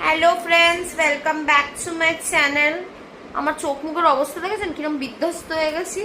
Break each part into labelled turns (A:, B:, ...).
A: Hello friends, welcome back to my channel. আমার চোখ মুখের অবস্থা দেখেছেন কিরকম বিধ্বস্ত হয়ে গেছি।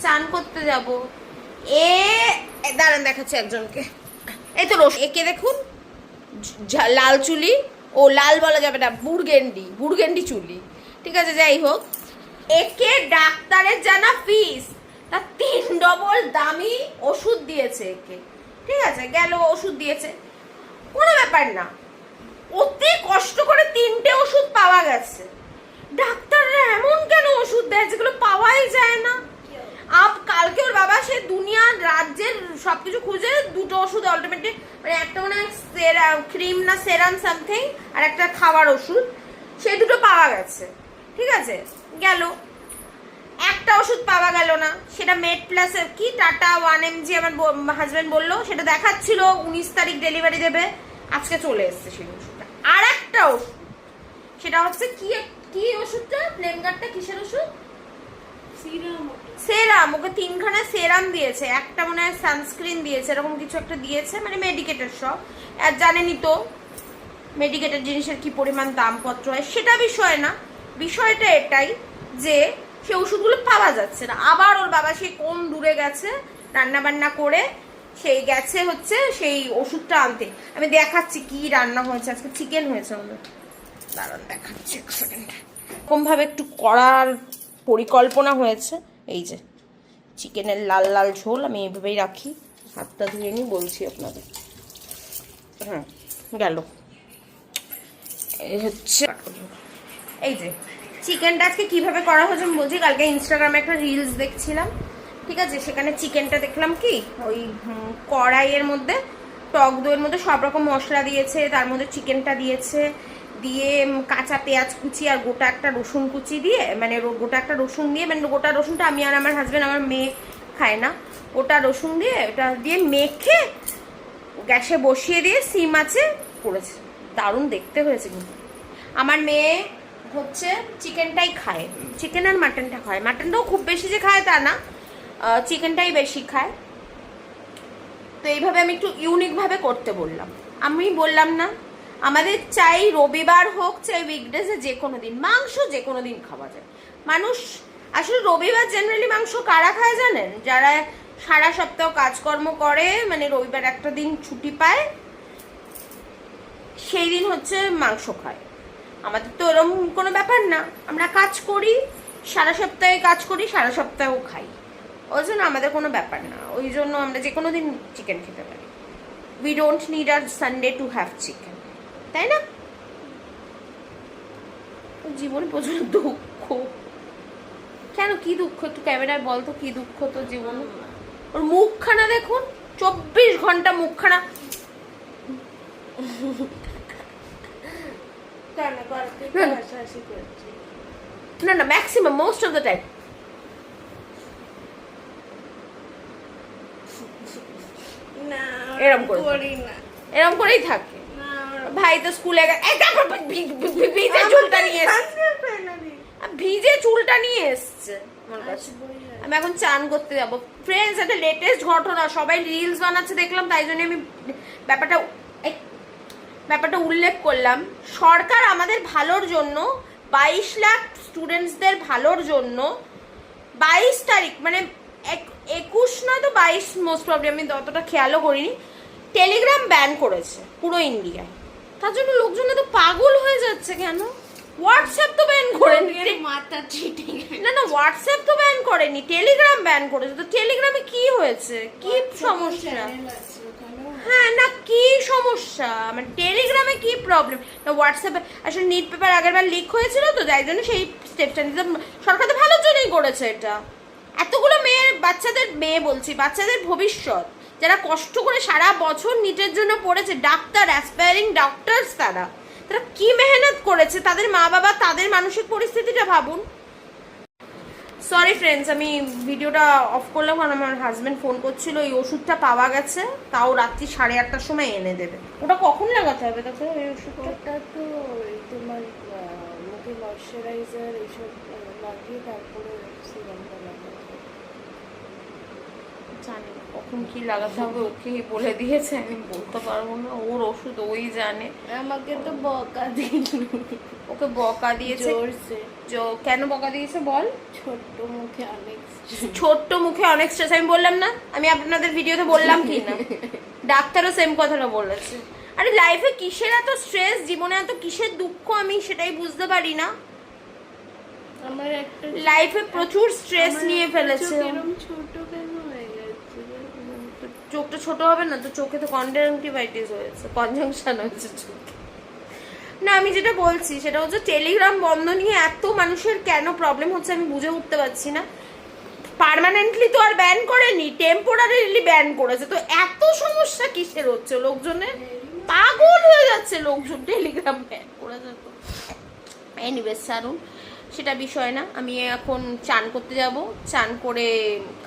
A: চান করতে যাব। দাঁড়ান দেখাচ্ছি একজনকে। এই তো একে দেখুন, লাল চুলি। ও লাল বলা যাবে না, বুড়গেন্ডি বুড়গেন্ডি চুলি। ঠিক আছে, যাই হোক। একে ডাক্তারের জানা ফিস, তার 3 ডবল দামি ওষুধ দিয়েছে একে। ঠিক আছে, গেল ওষুধ দিয়েছে, কোনো ব্যাপার না। অতি কষ্ট করে 3টে ওষুধ পাওয়া গেছে। ডাক্তাররা এমন কেন ওষুধ দেয় যেগুলো পাওয়াই যায় না? কালকে ওর বাবা সে দুনিয়ার রাজ্যের সবকিছু খুঁজে 2টো ওষুধ অল্টিমেটলি, মানে একটা মনে হয় ক্রিম না সেরাম সামথিং, আর একটা খাবার ওষুধ, সেই 2টো পাওয়া গেছে। ঠিক আছে, গেল। একটা ওষুধ পাওয়া গেল না, সেটা মেড প্লাস কি টাটা 1mg আমার হাজবেন্ড বললো, সেটা দেখাচ্ছিল 19 তারিখ ডেলিভারি দেবে, আজকে চলে এসছে সেই ওষুধটা। আর একটা ওষুধ, সেটা হচ্ছে কি ওষুধটা, ফ্লেমগার্ডটা কিসের ওষুধ? সেরাম। ওকে 3খানা সেরাম দিয়েছে, একটা মনে হয় সানস্ক্রিন দিয়েছে, এরকম কিছু একটা দিয়েছে, মানে মেডিকেটেড সব। আর জানেনই তো মেডিকেটেড জিনিসের কি পরিমাণ দামপত্র হয়, সেটা বিষয় না। বিষয়টা এটাই যে সে ওষুধগুলো পাওয়া যাচ্ছে না। আবার ওর বাবা সে কোন দূরে গেছে রান্না বান্না করে, সেই গেছে হচ্ছে সেই ওষুধটা আনতে। আমি দেখাচ্ছি কি রান্না হয়েছে আজকে। চিকেন হয়েছে আমাদের, দাঁড়ান দেখাচ্ছি এক সেকেন্ড। এরকম ভাবে একটু করার পরিকল্পনা হয়েছে। এই যে চিকেনের লাল লাল ঝোল, আমি এইভাবেই রাখি, হাতটা ধুয়ে নিই, বলছি আপনাদের। গেল। এই হচ্ছে, এই যে চিকেনটা আজকে কিভাবে করা হয়েছে আমি বলছি। কালকে ইনস্টাগ্রামে একটা রিলস দেখছিলাম, ঠিক আছে, সেখানে চিকেনটা দেখলাম কি ওই কড়াইয়ের মধ্যে টক দইয়ের মধ্যে সব রকম মশলা দিয়েছে, তার মধ্যে চিকেনটা দিয়েছে, দিয়ে কাঁচা পেঁয়াজ কুচি আর গোটা একটা রসুন কুচি দিয়ে, মানে গোটা একটা রসুন দিয়ে, মানে গোটা রসুনটা আমি আর আমার হাজবেন্ড, আমার মেয়ে খায় না, গোটা রসুন দিয়ে ওটা দিয়ে মেখে গ্যাসে বসিয়ে দিয়ে সিম আছে করেছে। দারুণ দেখতে হয়েছে কিন্তু। আমার মেয়ে হচ্ছে চিকেনটাই খায়, চিকেন আর মাটনটা খায়। মাটনটাও খুব বেশি যে খায় তা না, চিকেনটাই বেশি খায়। তো এইভাবে আমি একটু ইউনিকভাবে করতে বললাম। আমি বললাম না, আমাদের চাই রবিবার হোক চাই উইকডেজে, যে কোনো দিন মাংস যে কোনো দিন খাওয়া যায়। মানুষ আসলে রবিবার জেনারেলি মাংস কারা খায় জানেন? যারা সারা সপ্তাহ কাজকর্ম করে, মানে রবিবার একটা দিন ছুটি পায়, সেই দিন হচ্ছে মাংস খায়। আমাদের তো এরকম কোনো ব্যাপার না, আমরা কাজ করি, সারা সপ্তাহে কাজ করি, সারা সপ্তাহেও খাই, ওই জন্য আমাদের কোনো ব্যাপার না। ওই জন্য আমরা যে কোনো দিন চিকেন খেতে পারি। We don't need our Sunday to have chicken, তাই না? জীবনে প্রচুর দুঃখ। কেন, কি দুঃখ? একটু ক্যামেরায় বল তো, কি দুঃখ তো জীবনে? ওর মুখখানা দেখুন, 24 ঘন্টা মুখখানা। না না, maximum most of the time এরকম করেই থাকে। ভাই তো স্কুলে ভিজে চুলটা নিয়ে এসছে, ভিজে চুলটা নিয়ে এসছে আমার কাছে। আমি এখন চান করতে যাবো। ফ্রেন্ডস, একটা লেটেস্ট ঘটনা, সবাই রিলস বানাচ্ছে দেখলাম, তাই জন্য আমি ব্যাপারটা উল্লেখ করলাম। সরকার আমাদের ভালোর জন্য, 22 লাখ স্টুডেন্টসদের ভালোর জন্য 22 তারিখ, মানে 21 নয় তো 22 মোস্ট প্রবলেম, আমি অতটা খেয়ালও করিনি, টেলিগ্রাম ব্যান করেছে পুরো ইন্ডিয়ায়। তার জন্য লোকজন তো পাগল হয়ে যাচ্ছে। কেন? হোয়াটসঅ্যাপ তো ব্যান করেনি, না না, হোয়াটসঅ্যাপ তো ব্যান করেনি, টেলিগ্রাম ব্যান করেছে। তো টেলিগ্রামে কি হয়েছে, কি সমস্যা? হ্যাঁ না, কি সমস্যা, মানে টেলিগ্রামে কি প্রবলেম? না হোয়াটসঅ্যাপে আসলে নিট পেপার আগেরবার লিক হয়েছিল, তো যাই জন্য সেই স্টেপটা নিতে সরকার তো ভালোর জন্যই করেছে এটা। এতগুলো বাচ্চাদের ভবিষ্যৎ, যারা কষ্ট করে সারা বছর নিটের জন্য পড়েছে, ডাক্তার, অ্যাসপায়ারিং ডক্টরস, তারা কি মেহনত করেছে, তাদের মা বাবা, তাদের মানসিক পরিস্থিতিটা ভাবুন। সরি ফ্রেন্ডস, আমি ভিডিওটা অফ করলাম কারণ আমার হাজব্যান্ড ফোন করছিল। এই ওষুধটা পাওয়া গেছে, তাও রাত্রি 8:30টার সময় এনে দেবে। ওটা কখন লাগাতে হবে তাকে? এই ওষুধটা
B: তো তোমার মুখে ময়শ্চারাইজার এইসব লাগিয়ে তারপরে সিরামটা লাগাতে হবে।
A: জানি না কখন কি লাগাতে হবে, ওকে বলে দিয়েছে, আমি বলতে পারবো না, ওর ওষুধ ওই জানে।
B: আমাকে তো বকা দিল,
A: ওকে বকা দিয়েছে
B: জোরসে।
A: কেন বকা দিয়েছে বল?
B: ছোট্ট মুখে অনেক
A: ছোট্ট মুখে অনেক স্ট্রেস, আমি বললাম না, আমি আপনাদের ভিডিওতে বললাম কি না, ডাক্তারও সেম কথাটা বলেছে। আরে লাইফে কিসের এত স্ট্রেস, জীবনে এত কিসের দুঃখ, আমি সেটাই বুঝতে পারি না।
B: আমার একটা
A: লাইফে প্রচুর স্ট্রেস নিয়ে ফেলেছে।
B: এরকম ছোট কেন হয়ে গেছে?
A: চোখটা ছোট হবে না তো, চোখে তো কনজাংটিভাইটিস হয়েছে, কনজাংশন হয়েছে চোখে। না আমি যেটা বলছি সেটা হচ্ছে টেলিগ্রাম বন্ধ নিয়ে এত মানুষের কেন প্রবলেম হচ্ছে আমি বুঝে উঠতে পারছি না। পার্মানেন্টলি তো আর ব্যান করেনি, টেম্পোরারিলি ব্যান করেছে, তো এত সমস্যা কিসের হচ্ছে? লোকজনের পাগল হয়ে যাচ্ছে লোকজন, টেলিগ্রাম ব্যান করেছে তো। এনিওয়েজ ছাড়ুন, সেটা বিষয় না। আমি এখন চান করতে যাব, চান করে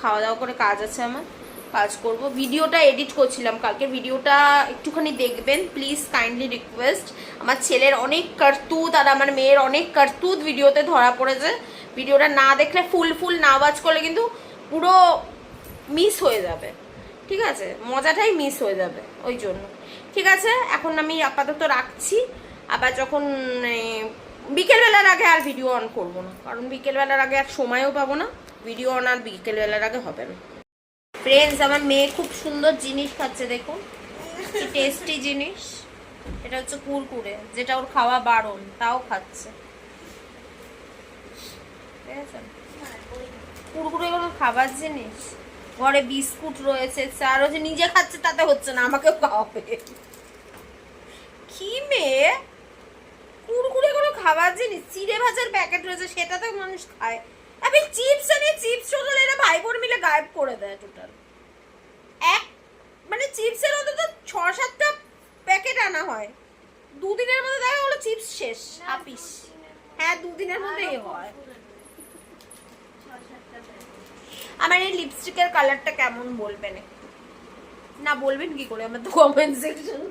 A: খাওয়া দাওয়া করে কাজ আছে আমার, কাজ করব। ভিডিওটা এডিট করছিলাম কালকে, ভিডিওটা একটুখানি দেখবেন প্লিজ, কাইন্ডলি রিকোয়েস্ট। আমার ছেলের অনেক কার্তুত আর আমার মেয়ের অনেক কার্তুত ভিডিওতে ধরা পড়েছে। ভিডিওটা না দেখলে ফুল না ওয়াচ করলে কিন্তু পুরো মিস হয়ে যাবে, ঠিক আছে? মজাটাই মিস হয়ে যাবে, ওই জন্য। ঠিক আছে, এখন আমি আপাতত রাখছি। আবার যখন বিকেলবেলার আগে আর ভিডিও অন করবো না, কারণ বিকেলবেলার আগে আর সময়ও পাবো না, ভিডিও অন আর বিকেলবেলার আগে হবে না। ফ্রেন্ডস, আমার মেয়ে খুব সুন্দর জিনিস খাচ্ছে, দেখুন কি টেস্টি জিনিস। এটা হচ্ছে কুরকুরে, যেটা ওর খাওয়া বারণ, তাও খাচ্ছে। ঠিক আছে, কুরকুরে কোনো খাবার জিনিস। ঘরে বিস্কুট রয়েছে, চা রয়েছে, নিজে খাচ্ছে তাতে হচ্ছে না, আমাকেও খাওয়াবে। কি মেয়ে, কুরকুরে কোনো খাবার জিনিস? চিড়ে ভাজার প্যাকেট রয়েছে, সেটা তো মানুষ খায়। আমি চিপস আনি, চিপস টোটাল এরা ভাই বোন মিলে গায়েব করে দেয় টোটাল। এক মানে চিপসের অন্তত 6-7টা প্যাকেট আনা হয়, দুদিনের মধ্যে দেখা হলো চিপস শেষ আপিস। হ্যাঁ, দুদিনের মধ্যেই হয়। আমার এই লিপস্টিকের কালারটা কেমন বলবেন একটু? না বলবেন কি করে, আমার তো comment section,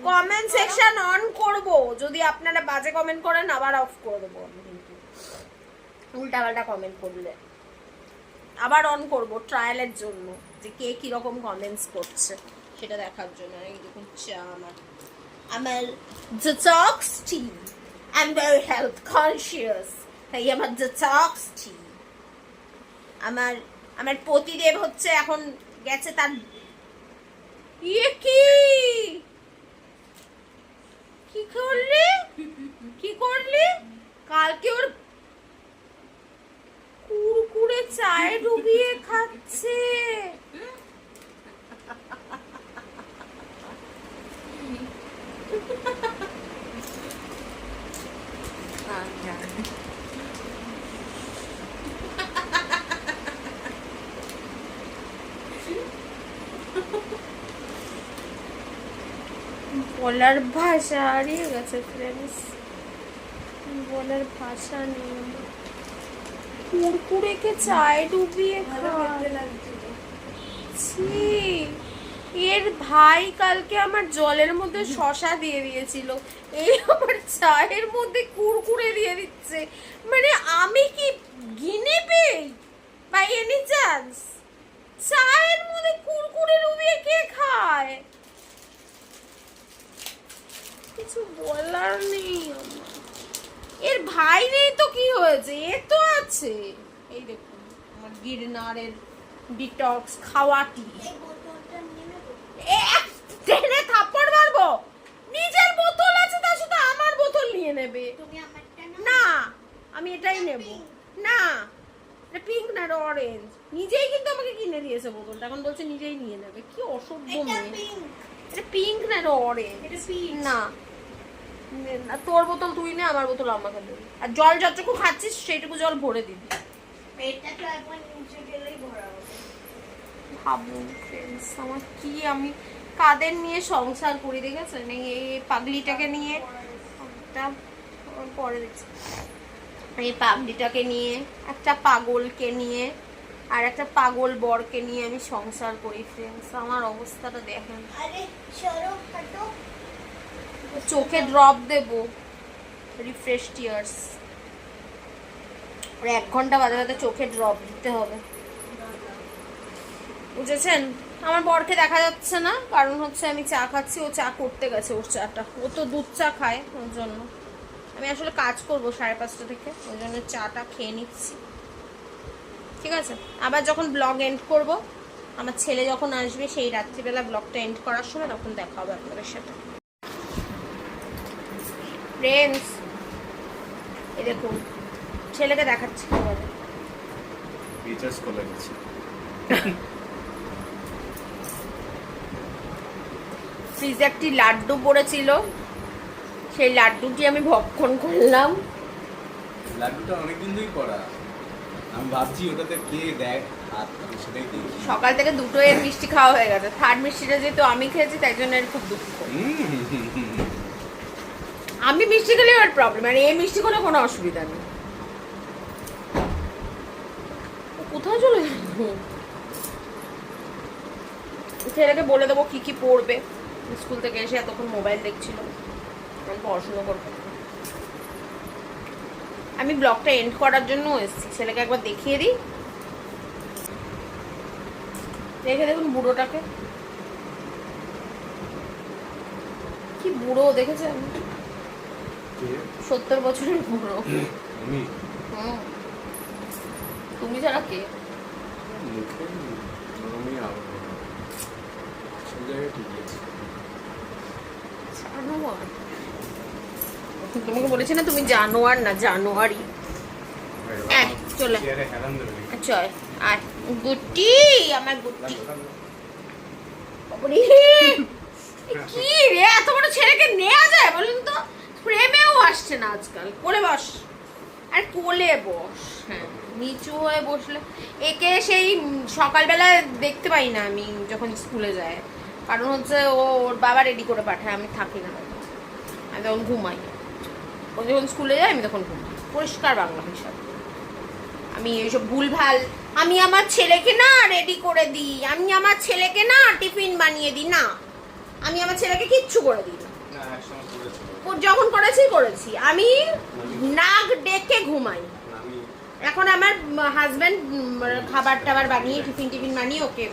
A: comment section on করব, যদি আপনারা বাজে কমেন্ট করেন আবার অফ করে দেবো আমি, কিন্তু উল্টাপাল্টা কমেন্ট করলে আবার অন করব ট্রায়ালের জন্য, যে কে কিরকম কমেন্টস করছে সেটা দেখার জন্য। এই দেখুন চা, আমার detox T, I am very health conscious, তাই আমার ডিটক্স টি। আমার পতিদেব হচ্ছে এখন গেছে তার ইয়ে কি করলি কালকে ওর কুরকুরে চায়ে ডুবিয়ে খাচ্ছে। বলার ভাষা হারিয়ে গেছে ফ্রেন্ডস, বলার ভাষা নেই। কুরকুরেকে চায়ে ডুবিয়ে খাচ্ছি। এর ভাই কালকে আমার জলের মধ্যে শশা দিয়ে দিয়েছিল, এই আমার চায়ের মধ্যে কুরকুরে দিয়ে দিচ্ছে। মানে আমি কি গিনে পেই বাই এনি চান্স? চায়ের মধ্যে কুরকুরে ডুবিয়ে কে খায়? কিছু বলার নেই আমার। এর ভাই নেই তো কি হয়েছে, এ তো আছে। এই দেখুন আমার গিরনারের ডিটক্স খাওয়াটি। টেনে থাপ্পড় মারবো? নিজের বোতল আছে, তার সাথে আমার বোতল নিয়ে নেবে? না, আমি এটাই নেব না। এটা পিঙ্ক না, এটা অরেঞ্জ। নিজেই কিন্তু আমাকে কিনে দিয়েছে বোতলটা, এখন বলছে নিজেই নিয়ে নেবে। কি অসভ্য মেয়ে। এটা পিঙ্ক না, এটা অরেঞ্জ। না, তোর বোতল তুই নে, আমার বোতল আমাকে দে। আর জল যতটুকু খাচ্ছিস সেইটুকু জল ভরে দিবি। ভাবুন ফ্রেন্ডস, আমার কি, আমি কাদের নিয়ে সংসার করি দেখেছেন? এই পাগলিটাকে নিয়ে, পরে দেখছি, এই পাগলিটাকে নিয়ে, একটা পাগলকে নিয়ে আর একটা পাগল বরকে নিয়ে আমি সংসার করি ফ্রেন্ডস। আমার অবস্থাটা দেখেন। চোখে ড্রপ দেব রিফ্রেশ টিয়ার্স, আর 1 ঘন্টা বাদে বাদে চোখে ড্রপ দিতে হবে, বুঝেছেন? আমার বরকে দেখা যাচ্ছে না, কারণ হচ্ছে আমি চা খাচ্ছি, ও চা করতে গেছে ওর চাটা। ও তো দুধ চা খায়, ওর জন্য আমি আসলে কাজ করবো 5:30 থেকে, ওই জন্য চাটা খেয়ে নিচ্ছি। ঠিক আছে, আবার যখন ব্লগ এন্ড করব, আমার ছেলে যখন আসবে সেই রাত্রিবেলা ব্লগটা এন্ড করার সময়, তখন দেখা হবে আপনাদের সাথে। ফ্রেন্ডস, এই দেখুন ছেলেকে দেখাচ্ছি কিভাবে
C: রিচার্জ করে দিচ্ছি।
A: ফ্রিজে একটি লাড্ডু পড়েছিল, সেই লাড্ডুটি আমি ভক্ষণ করলাম।
C: লাড্ডুটা অনেকদিন ধরেই পড়া, আমি ভাবছি ওটাতে কে দেখ হাত, আমি সেটাই দেখি।
A: সকাল থেকে দুটো এর মিষ্টি খাওয়া হয়ে গেছে, থার্ড মিষ্টিটা যেহেতু আমি খেয়েছি তাই জন্য এর খুব দুঃখ। আমি মিষ্টি খেলে ওর প্রবলেম, আর এই মিষ্টি খেলে কোনো অসুবিধা নেই। ও কোথায় চলে গেল? ছেলেকে বলে দেবো কি কি পড়বে, স্কুল থেকে এসে এতক্ষণ মোবাইল দেখছিল, আমি পড়াশুনো করবো। আমি ব্লগটা এন্ড করার জন্য এসেছি, ছেলেকে একবার দেখিয়ে দিই। দেখে দেখুন বুড়োটাকে, কি বুড়ো দেখেছেন? 70 বছরের বুড়ো।
C: আমি
A: হুম, তুমি ছাড়া কে?
C: মুখে আমি আবার সব জায়গায় ঠিকই আছে।
A: জানোয়ার। তোমাকে বলেছি না তুমি জানোয়ার না, জানোয়ারই। চলে
C: চেয়ারে হেলান দেবে।
A: চল আয় গুটি, আমার গুটি। বাবারে, কি রে, এত বড় ছেলেকে নেওয়া যায় বলুন তো? প্রেমেও আসছে না আজকাল। কোলে বস, আর কোলে বস। হ্যাঁ, নিচু হয়ে বসলে একে সেই সকালবেলা দেখতে পাই না আমি যখন স্কুলে যায়, কারণ হচ্ছে ওর বাবা রেডি করে পাঠায়, আমি থাকি না, আমি তখন ঘুমাই। ও যখন স্কুলে যায় আমি তখন ঘুমাই। পরিষ্কার বাংলা হিসাব। আমি এইসব ভুলভাল, আমি আমার ছেলেকে না রেডি করে দিই, আমি আমার ছেলেকে না টিফিন বানিয়ে দিই না, আমি আমার ছেলেকে কিচ্ছু করে দিই না।
C: না, একসময় করেছিল।
A: যখন করেছি আমি নাক ডেকে ঘুমাই।
C: আমি
A: এখন আমার হাজবেন্ড খাবার টাবার বানিয়ে টিফিন বানিয়ে ওকে,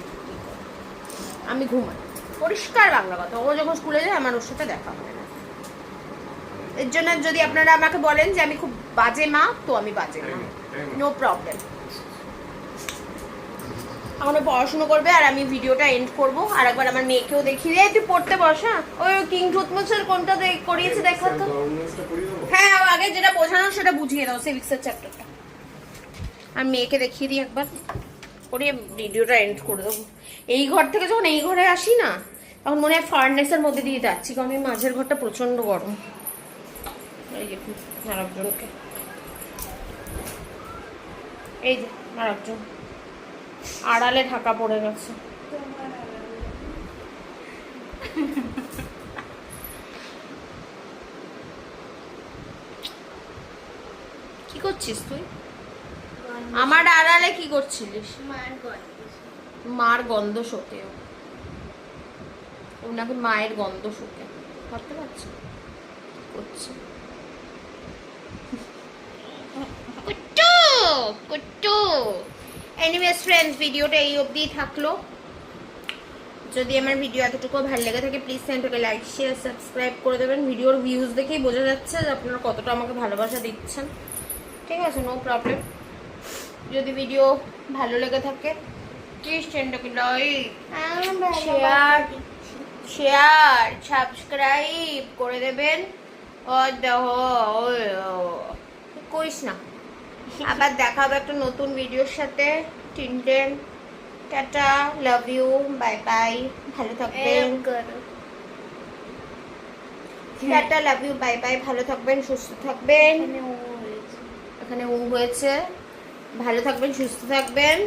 A: আমি ঘুমাই। পরিষ্কার বাংলা কথা। ও যখন স্কুলে যায় আমার ওর সাথে দেখা হয় না। এর জন্য যদি আপনারা আমাকে বলেন যে আমি খুব বাজে মা, তো আমি বাজে মা, নো প্রবলেম। এখন ও পড়াশুনো করবে আর আমি ভিডিওটা এন্ড করব। আর একবার আমার মেয়েকেও দেখিয়ে দিয়ে, তুই পড়তে বসা। ওই কিং টুথমোসের কোনটা করিয়েছে দেখা তো।
C: গভর্নমেন্টটা পড়িয়ে দেবো।
A: হ্যাঁ, ও আগে যেটা বোঝানো সেটা বুঝিয়ে দাও, সিভিক্সের চ্যাপ্টারটা। আর মেয়েকে দেখিয়ে দিই একবার, করিয়ে ভিডিওটা এন্ড করে দেবো। এই ঘর থেকে যখন এই ঘরে আসি না, তখন মনে হয় ফার্নেসের মধ্যে দিয়ে যাচ্ছি, কারণ এই মাঝের ঘরটা প্রচন্ড গরম। এই যে আরেকজনকে, এই যে আরেকজন আড়ালে ঢাকা পড়ে গেছে। কি করছিস তুই? আমার আড়ালে কি করছিলিস? মার গন্ধ শোকে, ও নাকি মায়ের গন্ধ শোকে, ভাবতে পারছি করছে। কুট্টু কুট্টু। এনিওয়েজ ফ্রেন্ডস, ভিডিওটা এই অবধিই থাকলো। যদি আমার ভিডিও এতটুকু ভালো লেগে থাকে, প্লিজ চ্যানেলটাকে লাইক শেয়ার সাবস্ক্রাইব করে দেবেন। ভিডিওর ভিউজ দেখেই বোঝা যাচ্ছে যে আপনারা কতটা আমাকে ভালোবাসা দিচ্ছেন। ঠিক আছে, নো প্রবলেম। যদি ভিডিও ভালো লেগে থাকে, প্লিজ চ্যানেলটাকে লাইক শেয়ার সাবস্ক্রাইব করে দেবেন। ও কইস না। আবার দেখা হবে একটা নতুন ভিডিওর সাথে। টিনটেন, tata, love you, bye bye, ভালো থাকবেন। Tata, love you, bye bye, ভালো থাকবেন, সুস্থ থাকবেন। এখানে ও হয়েছে। ভালো থাকবেন, সুস্থ থাকবেন।